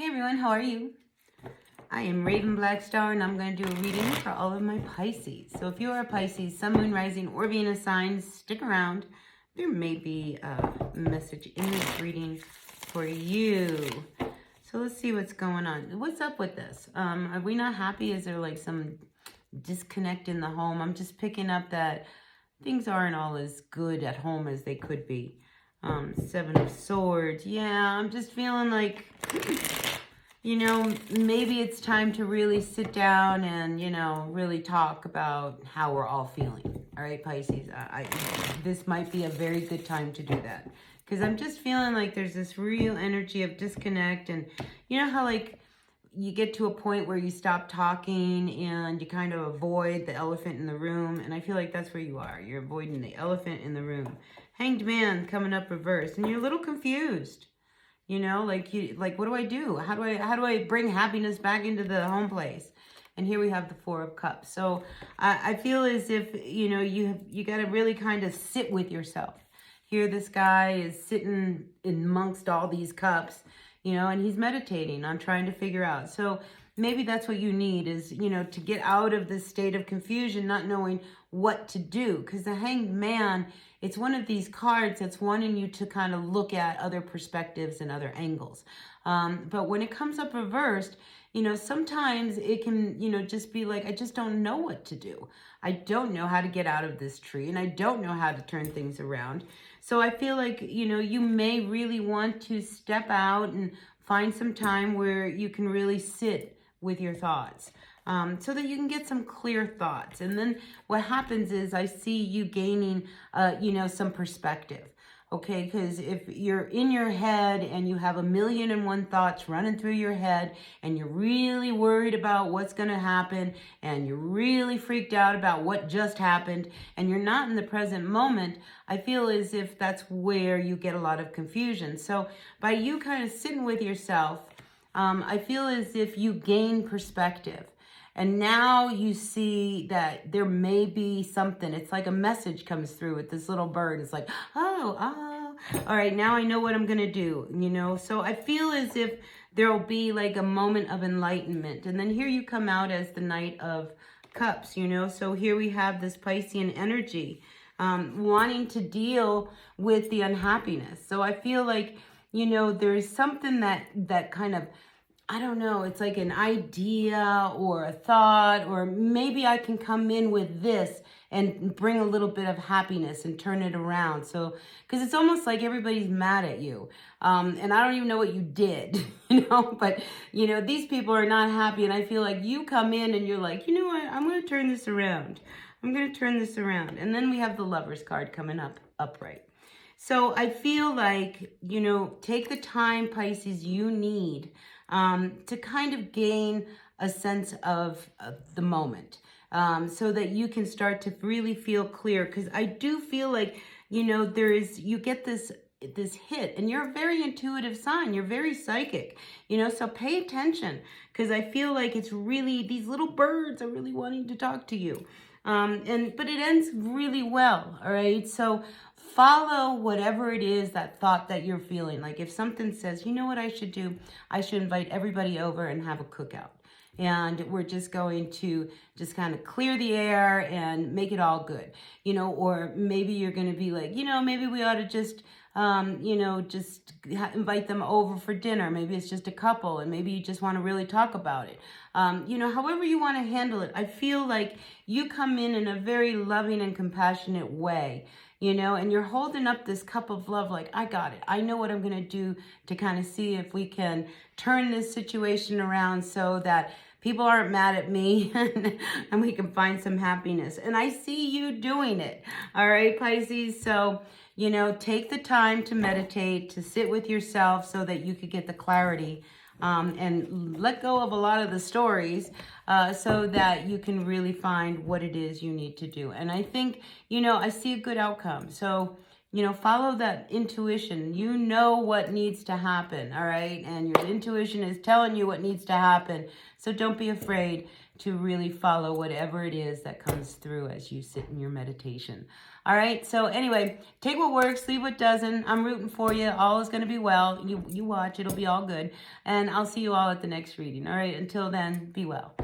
Hey everyone, how are you? I am Raven Blackstar and I'm going to do a reading for all of my Pisces. So if you are a Pisces, Sun, Moon, Rising, or Venus sign, stick around. There may be a message in this reading for you. So let's see what's going on. What's up with this? Are we not happy? Is there like some disconnect in the home? I'm just picking up that things aren't all as good at home as they could be. Seven of Swords. Yeah, I'm just feeling like, you know, maybe it's time to really sit down and, really talk about how we're all feeling. All right, Pisces, this might be a very good time to do that. Because I'm just feeling like there's this real energy of disconnect. And you know how, like, you get to a point where you stop talking and you kind of avoid the elephant in the room. And I feel like that's where you are. You're avoiding the elephant in the room. Hanged Man coming up reversed. And you're a little confused. You know, like what do I do? How do I bring happiness back into the home place? And here we have the Four of Cups. So I feel as if, you got to really kind of sit with yourself. Here this guy is sitting amongst all these cups, and he's meditating on trying to figure out. So maybe that's what you need is, to get out of this state of confusion, not knowing what to do. Because the Hanged Man, it's one of these cards that's wanting you to kind of look at other perspectives and other angles. But when it comes up reversed, sometimes it can, just be like, I just don't know what to do. I don't know how to get out of this tree and I don't know how to turn things around. So I feel like, you may really want to step out and find some time where you can really sit with your thoughts. So that you can get some clear thoughts. And then what happens is I see you gaining, some perspective. Okay, because if you're in your head and you have 1,000,001 thoughts running through your head and you're really worried about what's going to happen and you're really freaked out about what just happened and you're not in the present moment, I feel as if that's where you get a lot of confusion. So by you kind of sitting with yourself, I feel as if you gain perspective. And now you see that there may be something. It's like a message comes through with this little bird. It's like, all right, now I know what I'm going to do, So I feel as if there'll be like a moment of enlightenment. And then here you come out as the Knight of Cups, So here we have this Piscean energy wanting to deal with the unhappiness. So I feel like, there's something that kind of, I don't know, it's like an idea or a thought, or maybe I can come in with this and bring a little bit of happiness and turn it around. So, because it's almost like everybody's mad at you. And I don't even know what you did, but, these people are not happy. And I feel like you come in and you're like, you know what, I'm going to turn this around. I'm going to turn this around. And then we have the Lovers card coming up upright. So I feel like, take the time, Pisces, you need to kind of gain a sense of the moment so that you can start to really feel clear. Because I do feel like, you get this hit, and you're a very intuitive sign. You're very psychic, so pay attention, because I feel like it's really, these little birds are really wanting to talk to you. But it ends really well. All right. So follow whatever it is, that thought that you're feeling. Like if something says, you know what I should do? I should invite everybody over and have a cookout. And we're just going to just kind of clear the air and make it all good, or maybe you're going to be like, maybe we ought to just, just invite them over for dinner. Maybe it's just a couple and maybe you just want to really talk about it. However you want to handle it. I feel like you come in a very loving and compassionate way, and you're holding up this cup of love like, I got it. I know what I'm going to do to kind of see if we can turn this situation around so that people aren't mad at me and we can find some happiness. And I see you doing it. All right, Pisces. So, take the time to meditate, to sit with yourself so that you could get the clarity and let go of a lot of the stories so that you can really find what it is you need to do. And I think, I see a good outcome. So, You know, follow that intuition. You know what needs to happen, all right? And your intuition is telling you what needs to happen. So don't be afraid to really follow whatever it is that comes through as you sit in your meditation. All right? So anyway, take what works, leave what doesn't. I'm rooting for you. All is going to be well. You watch. It'll be all good. And I'll see you all at the next reading. All right? Until then, be well.